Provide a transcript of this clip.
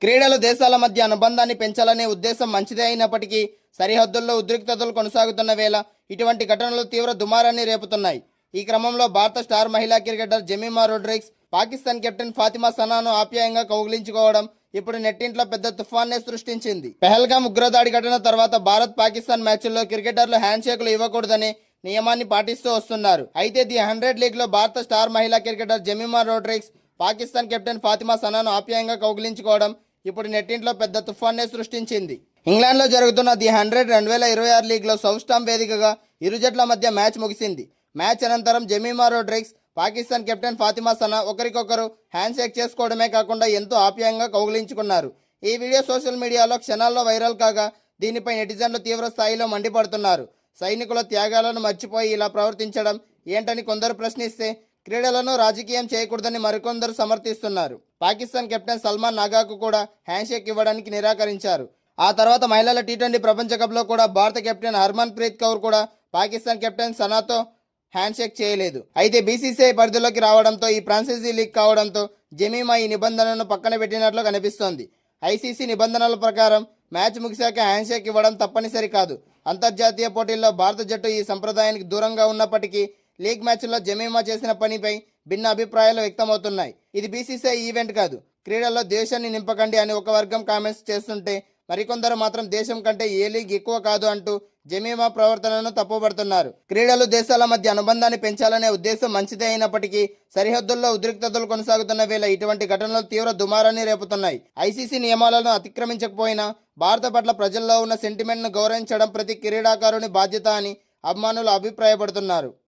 క్రీడలు దేశాల మధ్య అనుబంధాన్ని పెంచాలనే ఉద్దేశం మంచిదే అయినప్పటికీ సరిహద్దుల్లో ఉద్రిక్తతలు కొనసాగుతున్న వేళ ఇటువంటి ఘటనలు తీవ్ర దుమారాన్ని రేపుతున్నాయి. ఈ క్రమంలో భారత స్టార్ మహిళా క్రికెటర్ జెమిమా రోడ్రిగ్స్ పాకిస్తాన్ కెప్టెన్ ఫాతిమా సనాను ఆప్యాయంగా కౌగిలించుకోవడం ఇప్పుడు నెట్టింట్లో పెద్ద తుఫాన్నే సృష్టించింది. పెహల్గాం ఉగ్రదాడి ఘటన తర్వాత భారత్ పాకిస్తాన్ మ్యాచ్ల్లో క్రికెటర్లు హ్యాండ్ షేకులు ఇవ్వకూడదనే నియమాన్ని పాటిస్తూ వస్తున్నారు. అయితే ది 100 లీగ్లో భారత స్టార్ మహిళా క్రికెటర్ జెమిమా రోడ్రిగ్స్ పాకిస్తాన్ కెప్టెన్ ఫాతిమా సనాను ఆప్యాయంగా కౌగిలించుకోవడం ఇప్పుడు నెట్టింట్లో పెద్ద తుఫాన్నే సృష్టించింది. ఇంగ్లాండ్లో జరుగుతున్న ది 100 2026 లీగ్లో సౌత్ స్టామ్ వేదికగా ఇరు జట్ల మధ్య మ్యాచ్ ముగిసింది. మ్యాచ్ అనంతరం జెమిమా రోడ్రిగ్స్ పాకిస్తాన్ కెప్టెన్ ఫాతిమా సనా ఒకరికొకరు హ్యాండ్ షేక్ చేసుకోవడమే కాకుండా ఎంతో ఆప్యాయంగా కౌగిలించుకున్నారు. ఈ వీడియో సోషల్ మీడియాలో క్షణాల్లో వైరల్ కాగా దీనిపై నెటిజన్లు తీవ్ర స్థాయిలో మండిపడుతున్నారు. సైనికుల త్యాగాలను మర్చిపోయి ఇలా ప్రవర్తించడం ఏంటని కొందరు ప్రశ్నిస్తే, క్రీడలను రాజకీయం చేయకూడదని మరికొందరు సమర్థిస్తున్నారు. పాకిస్తాన్ కెప్టెన్ సల్మాన్ నాగాకు కూడా హ్యాండ్ షేక్ ఇవ్వడానికి నిరాకరించారు. ఆ తర్వాత మహిళల టీ20 ప్రపంచ కప్లో కూడా భారత కెప్టెన్ హర్మన్ ప్రీత్ కౌర్ కూడా పాకిస్తాన్ కెప్టెన్ సనాతో హ్యాండ్ షేక్ చేయలేదు. అయితే బీసీసీఐ పరిధిలోకి రావడంతో ఈ ఫ్రాంచైజీ లీగ్ కావడంతో జెమిమా ఈ నిబంధనను పక్కన పెట్టినట్లు కనిపిస్తోంది. ఐసీసీ నిబంధనల ప్రకారం మ్యాచ్ ముగిశాక హ్యాండ్ షేక్ ఇవ్వడం తప్పనిసరి కాదు. అంతర్జాతీయ పోటీల్లో భారత జట్టు ఈ సంప్రదాయానికి దూరంగా ఉన్నప్పటికీ లీగ్ మ్యాచ్లో జెమిమా చేసిన పనిపై భిన్న అభిప్రాయాలు వ్యక్తమవుతున్నాయి. ఇది బీసీసీఐ ఈవెంట్ కాదు, క్రీడల్లో దేశాన్ని నింపకండి అని ఒక వర్గం కామెంట్స్ చేస్తుంటే, మరికొందరు మాత్రం దేశం కంటే ఏ లీగ్ ఎక్కువ కాదు అంటూ జెమిమా ప్రవర్తనను తప్పుపడుతున్నారు. క్రీడలు దేశాల మధ్య అనుబంధాన్ని పెంచాలనే ఉద్దేశం మంచిదే అయినప్పటికీ సరిహద్దుల్లో ఉద్రిక్తతలు కొనసాగుతున్న వేళ ఇటువంటి ఘటనలు తీవ్ర దుమారాన్ని రేపుతున్నాయి. ఐసీసీ నియమాలను అతిక్రమించకపోయినా భారత పట్ల ప్రజల్లో ఉన్న సెంటిమెంట్ను గౌరవించడం ప్రతి క్రీడాకారుని బాధ్యత అని అభిమానులు అభిప్రాయపడుతున్నారు.